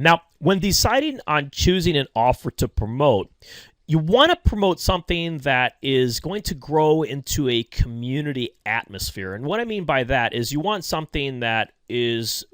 Now, when deciding on choosing an offer to promote, you want to promote something that is going to grow into a community atmosphere. And what I mean by that is you want something that is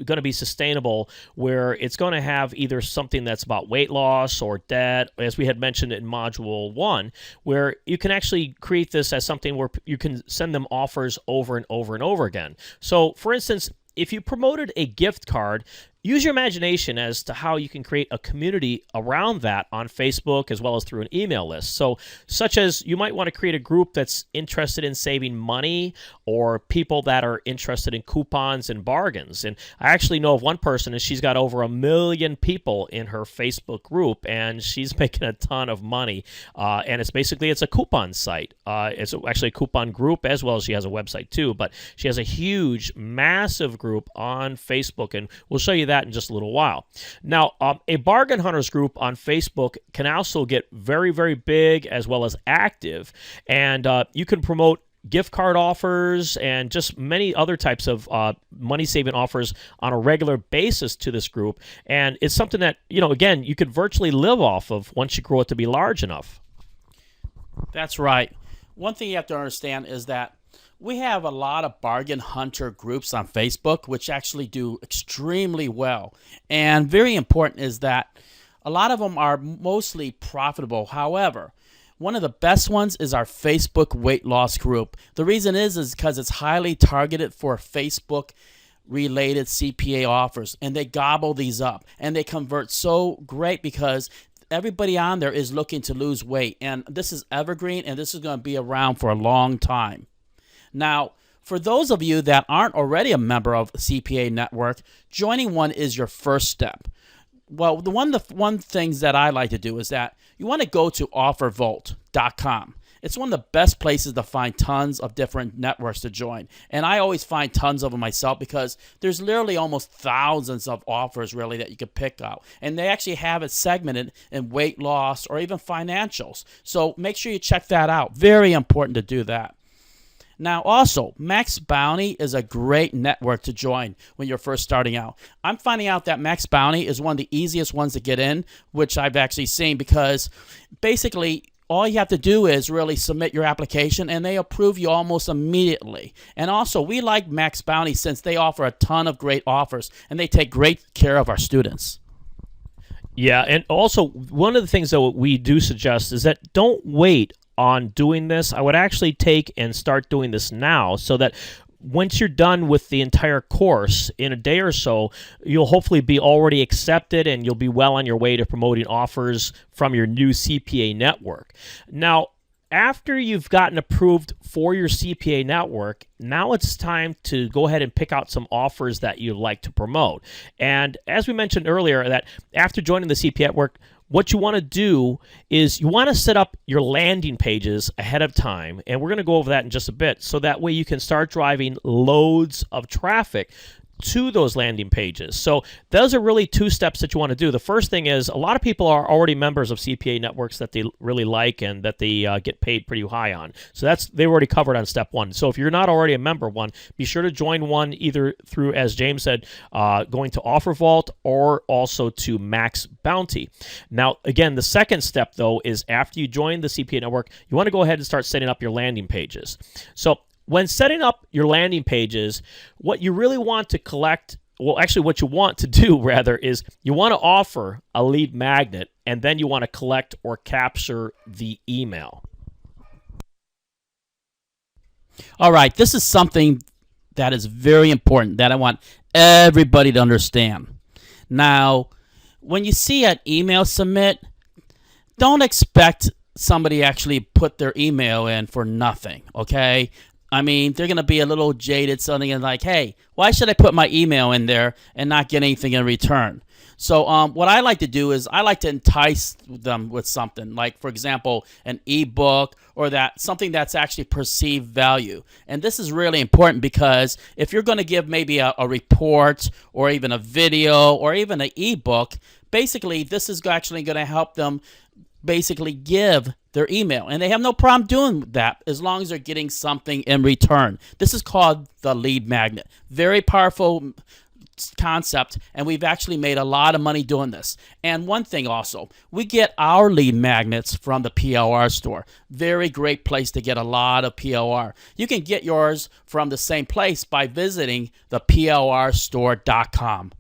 going to be sustainable, where it's going to have either something that's about weight loss or debt, as we had mentioned in module 1, where you can actually create this as something where you can send them offers over and over and over again. So, for instance, if you promoted a gift card, use your imagination as to how you can create a community around that on Facebook as well as through an email list. So, such as you might want to create a group that's interested in saving money, or people that are interested in coupons and bargains. And I actually know of one person, and she's got over 1 million people in her Facebook group, and she's making a ton of money. And it's a coupon site. It's actually a coupon group, as well as she has a website too. But she has a huge, massive group on Facebook, and we'll show you that in just a little while. Now, a bargain hunters group on Facebook can also get very, very big as well as active, and you can promote gift card offers and just many other types of money-saving offers on a regular basis to this group. And it's something that, again, you could virtually live off of once you grow it to be large enough. That's right. One thing you have to understand is that we have a lot of bargain hunter groups on Facebook, which actually do extremely well. And very important is that a lot of them are mostly profitable. However, one of the best ones is our Facebook weight loss group. The reason is because it's highly targeted for Facebook related CPA offers, and they gobble these up, and they convert so great because everybody on there is looking to lose weight. And this is evergreen, and this is going to be around for a long time. Now, for those of you that aren't already a member of CPA Network, joining one is your first step. Well, the one things that I like to do is that you want to go to offervault.com. It's one of the best places to find tons of different networks to join. And I always find tons of them myself because there's literally almost thousands of offers really that you can pick out. And they actually have it segmented in weight loss or even financials. So make sure you check that out. Very important to do that. Now, also, Max Bounty is a great network to join when you're first starting out. I'm finding out that Max Bounty is one of the easiest ones to get in, which I've actually seen, because basically all you have to do is really submit your application and they approve you almost immediately. And also, we like Max Bounty since they offer a ton of great offers and they take great care of our students. Yeah, and also one of the things that we do suggest is that don't wait on doing this. I would actually take and start doing this now, so that once you're done with the entire course in a day or so, you'll hopefully be already accepted and you'll be well on your way to promoting offers from your new CPA network. Now, after you've gotten approved for your CPA network, now it's time to go ahead and pick out some offers that you'd like to promote. And as we mentioned earlier, that after joining the CPA network, what you want to do is you want to set up your landing pages ahead of time, and we're going to go over that in just a bit, so that way you can start driving loads of traffic to those landing pages. So those are really two steps that you want to do. The first thing is, a lot of people are already members of CPA networks that they really like and that they get paid pretty high on. So they've already covered on step 1. So if you're not already a member of one, be sure to join one either through, as James said, going to OfferVault or also to Max Bounty. Now, again, the second step, though, is after you join the CPA network, you want to go ahead and start setting up your landing pages. So when setting up your landing pages, what you really want to collect, well, actually what you want to do, rather, is you want to offer a lead magnet, and then you want to collect or capture the email. All right, this is something that is very important that I want everybody to understand. Now, when you see an email submit, don't expect somebody actually put their email in for nothing, okay? I mean, they're going to be a little jaded, something and like, hey, why should I put my email in there and not get anything in return? So what I like to do is I like to entice them with something, like, for example, an ebook or something that's actually perceived value. And this is really important because if you're going to give maybe a report or even a video or even an ebook, basically this is actually going to help them basically give their email, and they have no problem doing that as long as they're getting something in return. This is called the lead magnet. Very powerful concept, and we've actually made a lot of money doing this. And one thing also, we get our lead magnets from the PLR store. Very great place to get a lot of PLR. You can get yours from the same place by visiting the plrstore.com.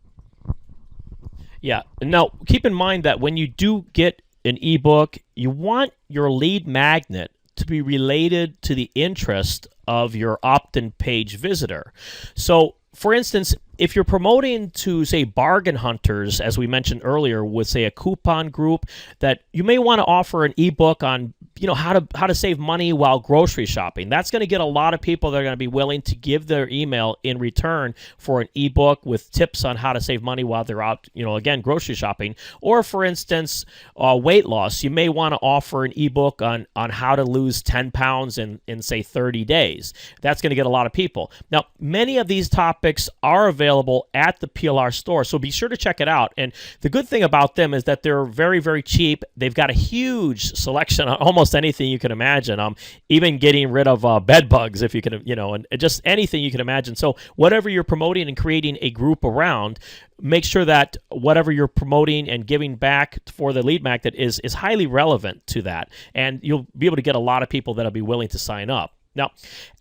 Yeah. Now, keep in mind that when you do get an ebook, you want your lead magnet to be related to the interest of your opt-in page visitor. So, for instance, if you're promoting to, say, bargain hunters, as we mentioned earlier, with, say, a coupon group, that you may want to offer an ebook on, how to save money while grocery shopping. That's going to get a lot of people that are going to be willing to give their email in return for an ebook with tips on how to save money while they're out, again, grocery shopping. Or, for instance, weight loss. You may want to offer an ebook on how to lose 10 pounds in, say, 30 days. That's going to get a lot of people. Now, many of these topics are available at the PLR store, so be sure to check it out. And the good thing about them is that they're very, very cheap. They've got a huge selection on almost anything you can imagine. Even getting rid of bed bugs, if you can, and just anything you can imagine. So whatever you're promoting and creating a group around, make sure that whatever you're promoting and giving back for the lead magnet is highly relevant to that, and you'll be able to get a lot of people that'll be willing to sign up. Now,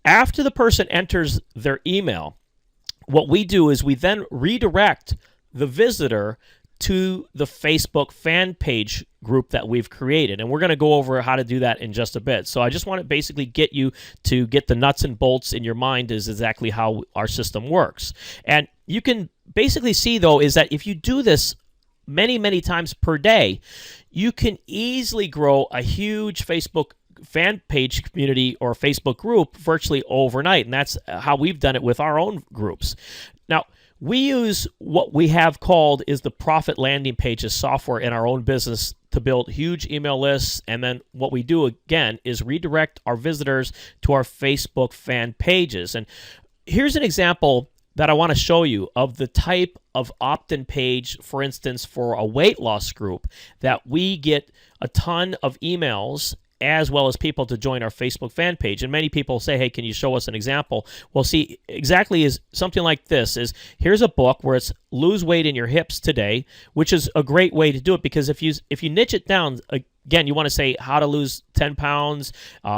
after the person enters their email, what we do is we then redirect the visitor to the Facebook fan page group that we've created. And we're going to go over how to do that in just a bit. So I just want to basically get you to get the nuts and bolts in your mind is exactly how our system works. And you can basically see, though, is that if you do this many, many times per day, you can easily grow a huge Facebook fan page community or Facebook group virtually overnight. And that's how we've done it with our own groups. Now, we use what we have called is the Profit Landing Pages software in our own business to build huge email lists. And then what we do, again, is redirect our visitors to our Facebook fan pages. And here's an example that I want to show you of the type of opt-in page, for instance, for a weight loss group that we get a ton of emails as well as people to join our Facebook fan page. And many people say, hey, can you show us an example? Well, see, exactly is something like this is, here's a book where it's lose weight in your hips today, which is a great way to do it, because if you niche it down, again, you want to say how to lose 10 pounds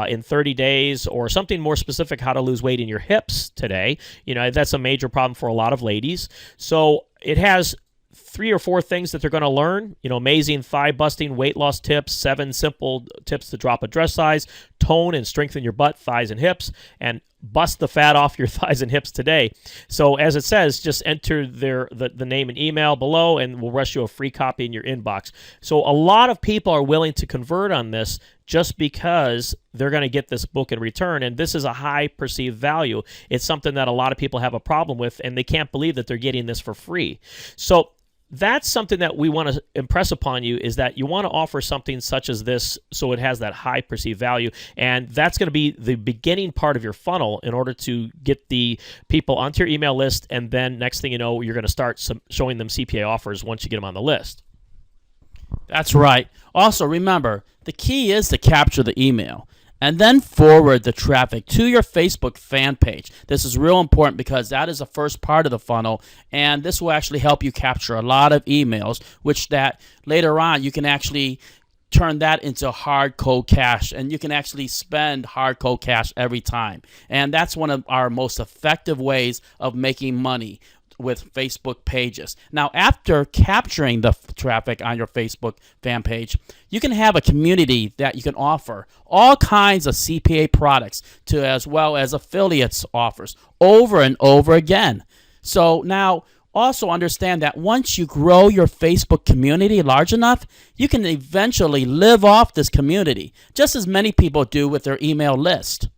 in 30 days or something more specific, how to lose weight in your hips today. That's a major problem for a lot of ladies. So it has 3 or 4 things that they're going to learn. Amazing thigh busting weight loss tips, 7 simple tips to drop a dress size, tone and strengthen your butt, thighs, and hips, and bust the fat off your thighs and hips today. So as it says, just enter the name and email below, and we'll rush you a free copy in your inbox. So a lot of people are willing to convert on this just because they're going to get this book in return, and this is a high perceived value. It's something that a lot of people have a problem with, and they can't believe that they're getting this for free. So that's something that we want to impress upon you, is that you want to offer something such as this so it has that high perceived value. And that's going to be the beginning part of your funnel in order to get the people onto your email list. And then next thing you know, you're going to start showing them CPA offers once you get them on the list. That's right. Also, remember, the key is to capture the email and then forward the traffic to your Facebook fan page. This is real important because that is the first part of the funnel, and this will actually help you capture a lot of emails, which that later on you can actually turn that into hard code cash, and you can actually spend hard code cash every time. And that's one of our most effective ways of making money with Facebook pages. Now, after capturing the traffic on your Facebook fan page, you can have a community that you can offer all kinds of CPA products to, as well as affiliates offers over and over again. So now, also understand that once you grow your Facebook community large enough, you can eventually live off this community, just as many people do with their email list.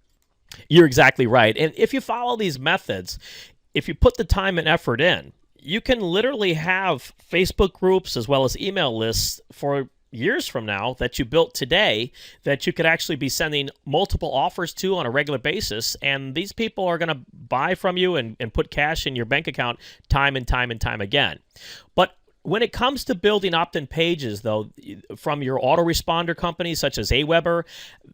You're exactly right. And if you follow these methods, if you put the time and effort in, you can literally have Facebook groups as well as email lists for years from now that you built today that you could actually be sending multiple offers to on a regular basis. And these people are going to buy from you and put cash in your bank account time and time and time again. But When it comes to building opt-in pages, though, from your autoresponder companies such as Aweber,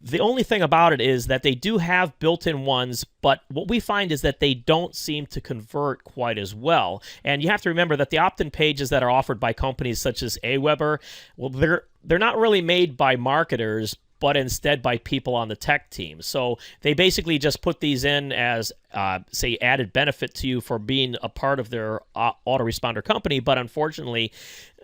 the only thing about it is that they do have built-in ones, but what we find is that they don't seem to convert quite as well. And you have to remember that the opt-in pages that are offered by companies such as Aweber, well, they're not really made by marketers, but instead by people on the tech team. So they basically just put these in as, say, added benefit to you for being a part of their autoresponder company. But unfortunately,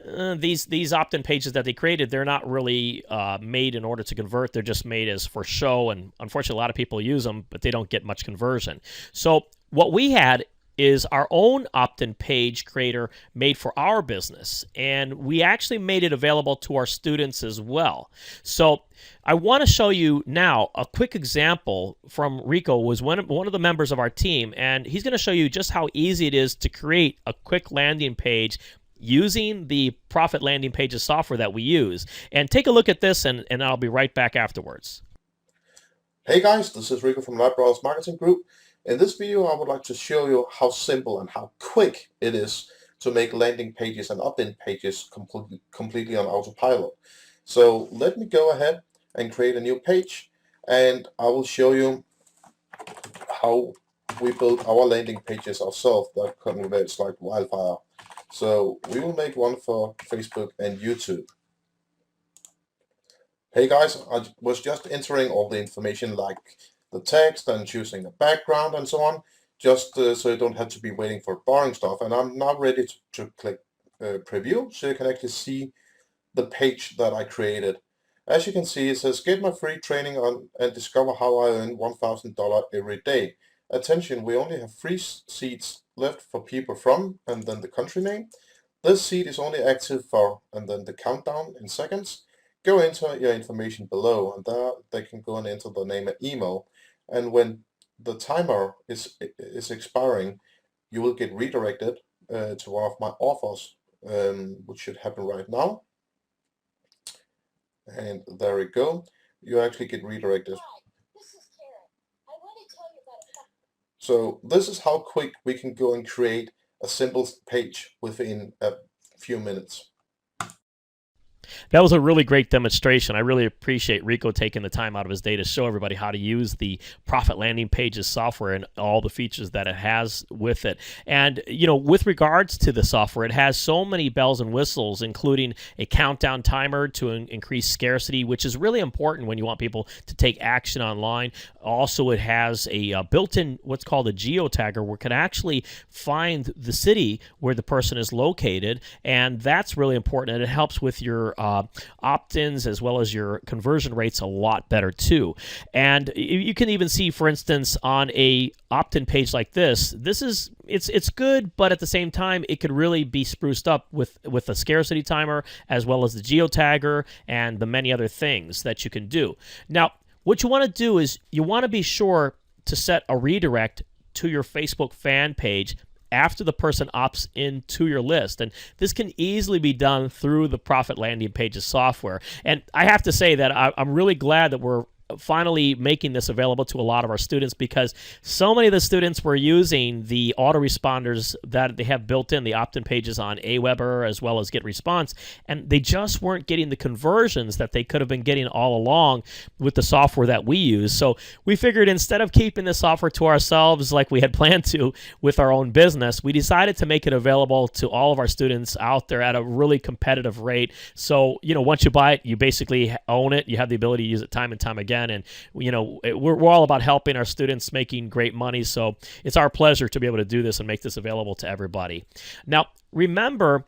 these opt-in pages that they created, they're not really made in order to convert. They're just made as for show. And unfortunately, a lot of people use them, but they don't get much conversion. So what we had is our own opt-in page creator made for our business, and we actually made it available to our students as well. So I want to show you now a quick example from Rico, was one of the members of our team, and he's going to show you just how easy it is to create a quick landing page using the Profit Landing Pages software that we use. And take a look at this, and I'll be right back afterwards. Hey guys, this is Rico from Light Brothers Marketing Group. In this video, I would like to show you how simple and how quick it is to make landing pages and opt-in pages completely on autopilot. So let me go ahead and create a new page, and I will show you how we build our landing pages ourselves that converts like wildfire. So we will make one for Facebook and YouTube. Hey guys, I was just entering all the information like the text and choosing a background and so on, just so you don't have to be waiting for boring stuff. And I'm now ready to click preview, so you can actually see the page that I created. As you can see, it says get my free training on and discover how I earn $1,000 every day. Attention, we only have 3 seats left for people from, and then the country name. This seat is only active for, and then the countdown in seconds. Go enter your information below, and there they can go and enter the name and email. And when the timer is expiring, you will get redirected to one of my offers, which should happen right now. And there we go. You actually get redirected. So this is how quick we can go and create a simple page within a few minutes. That was a really great demonstration. I really appreciate Rico taking the time out of his day to show everybody how to use the Profit Landing Pages software and all the features that it has with it. And, you know, with regards to the software, it has so many bells and whistles, including a countdown timer to increase scarcity, which is really important when you want people to take action online. Also, it has a built-in what's called a geotagger, where it can actually find the city where the person is located, and that's really important, and it helps with your opt-ins as well as your conversion rates a lot better too. And you can even see, for instance, on a opt-in page like this, it's good, but at the same time it could really be spruced up with a scarcity timer as well as the geotagger and the many other things that you can do. Now, what you want to do is you want to be sure to set a redirect to your Facebook fan page after the person opts into your list. And this can easily be done through the Profit Landing Pages software. And I have to say that I'm really glad that we're finally making this available to a lot of our students, because so many of the students were using the autoresponders that they have built in, the opt-in pages on Aweber as well as GetResponse, and they just weren't getting the conversions that they could have been getting all along with the software that we use. So we figured, instead of keeping the software to ourselves like we had planned to with our own business, we decided to make it available to all of our students out there at a really competitive rate. So, you know, once you buy it, you basically own it. You have the ability to use it time and time again. And, you know, we're all about helping our students making great money. So it's our pleasure to be able to do this and make this available to everybody. Now, remember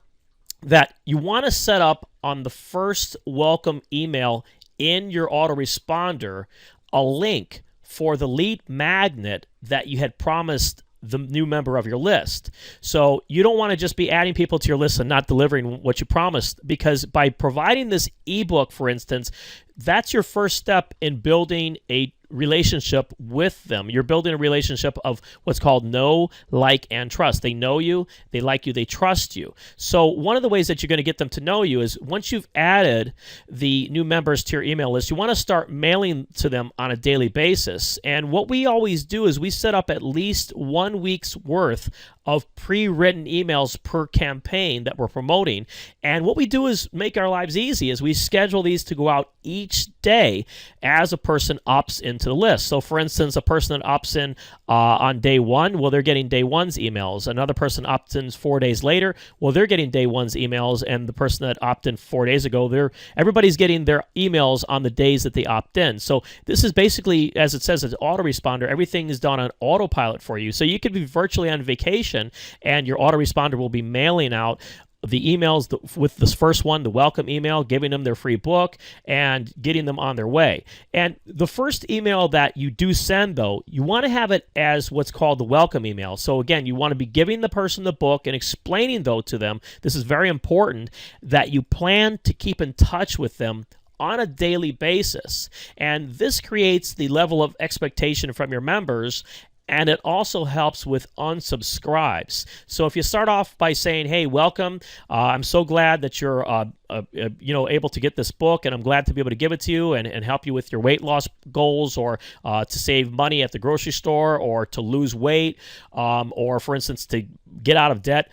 that you want to set up on the first welcome email in your autoresponder a link for the lead magnet that you had promised the new member of your list. So you don't want to just be adding people to your list and not delivering what you promised, because by providing this ebook, for instance, that's your first step in building a relationship with them. You're building a relationship of what's called know, like, and trust. They know you, they like you, they trust you. So one of the ways that you're going to get them to know you is, once you've added the new members to your email list, you want to start mailing to them on a daily basis. And what we always do is we set up at least 1 week's worth of pre-written emails per campaign that we're promoting. And what we do is make our lives easy, is we schedule these to go out each day as a person opts into the list. So for instance, a person that opts in on day one, well, they're getting day one's emails. Another person opts in 4 days later, well, they're getting day one's emails. And the person that opted in 4 days ago, everybody's getting their emails on the days that they opt in. So this is basically, as it says, an autoresponder. Everything is done on autopilot for you. So you could be virtually on vacation and your autoresponder will be mailing out the emails with this first one, the welcome email, giving them their free book and getting them on their way. And the first email that you do send, though, you want to have it as what's called the welcome email. So again, you want to be giving the person the book and explaining, though, to them, this is very important, that you plan to keep in touch with them on a daily basis. And this creates the level of expectation from your members. And it also helps with unsubscribes. So if you start off by saying, hey, welcome, I'm so glad that you're able to get this book, and I'm glad to be able to give it to you and help you with your weight loss goals, or to save money at the grocery store, or to lose weight, or for instance, to get out of debt.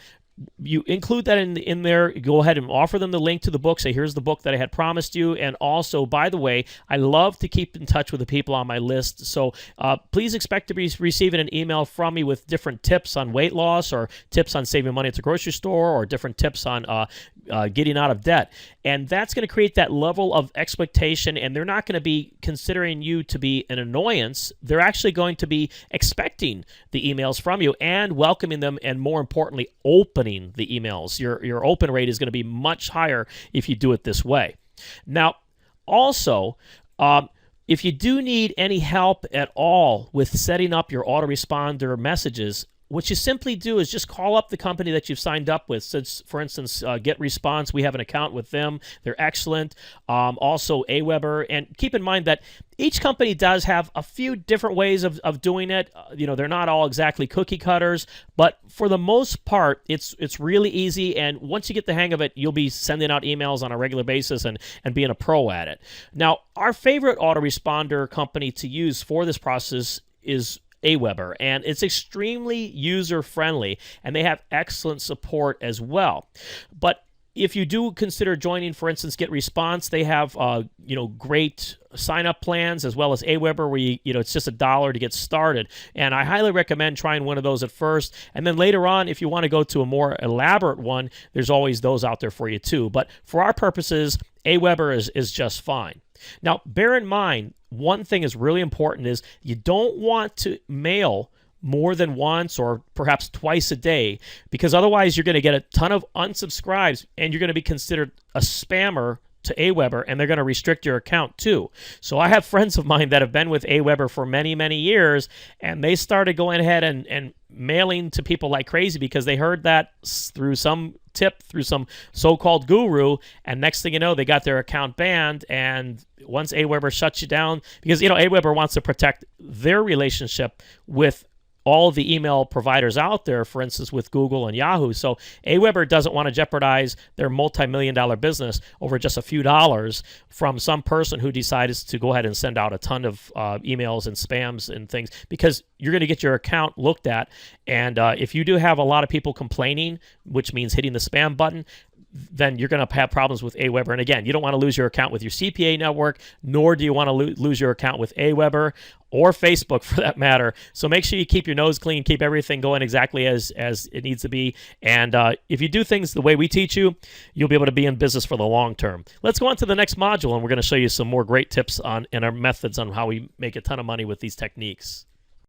You include that in there. Go ahead and offer them the link to the book. Say, here's the book that I had promised you. And also, by the way, I love to keep in touch with the people on my list. So please expect to be receiving an email from me with different tips on weight loss, or tips on saving money at the grocery store, or different tips on getting out of debt. And that's going to create that level of expectation. And they're not going to be considering you to be an annoyance. They're actually going to be expecting the emails from you and welcoming them, and more importantly, opening the emails. Your open rate is going to be much higher if you do it this way. Now, also, if you do need any help at all with setting up your autoresponder messages, what you simply do is just call up the company that you've signed up with. So for instance, GetResponse, we have an account with them. They're excellent. Also, Aweber. And keep in mind that each company does have a few different ways of doing it. They're not all exactly cookie cutters, but for the most part, it's really easy. And once you get the hang of it, you'll be sending out emails on a regular basis and being a pro at it. Now, our favorite autoresponder company to use for this process is Aweber, and it's extremely user-friendly, and they have excellent support as well. But if you do consider joining, for instance, GetResponse, they have great sign-up plans, as well as Aweber, where it's just $1 to get started. And I highly recommend trying one of those at first. And then later on, if you want to go to a more elaborate one, there's always those out there for you too. But for our purposes, Aweber is just fine. Now, bear in mind, one thing is really important is you don't want to mail more than once or perhaps twice a day, because otherwise you're going to get a ton of unsubscribes and you're going to be considered a spammer to Aweber, and they're going to restrict your account too. So I have friends of mine that have been with Aweber for many, many years, and they started going ahead and mailing to people like crazy because they heard that through some tip, through some so-called guru, and next thing you know, they got their account banned. And once Aweber shuts you down, because Aweber wants to protect their relationship with all the email providers out there, for instance, with Google and Yahoo. So Aweber doesn't want to jeopardize their multi-million-dollar business over just a few dollars from some person who decides to go ahead and send out a ton of emails and spams and things, because you're going to get your account looked at. And if you do have a lot of people complaining, which means hitting the spam button, then you're going to have problems with Aweber. And again, you don't want to lose your account with your CPA network, nor do you want to lose your account with Aweber or Facebook for that matter. So make sure you keep your nose clean, keep everything going exactly as it needs to be. And if you do things the way we teach you, you'll be able to be in business for the long term. Let's go on to the next module, and we're going to show you some more great tips and our methods on how we make a ton of money with these techniques.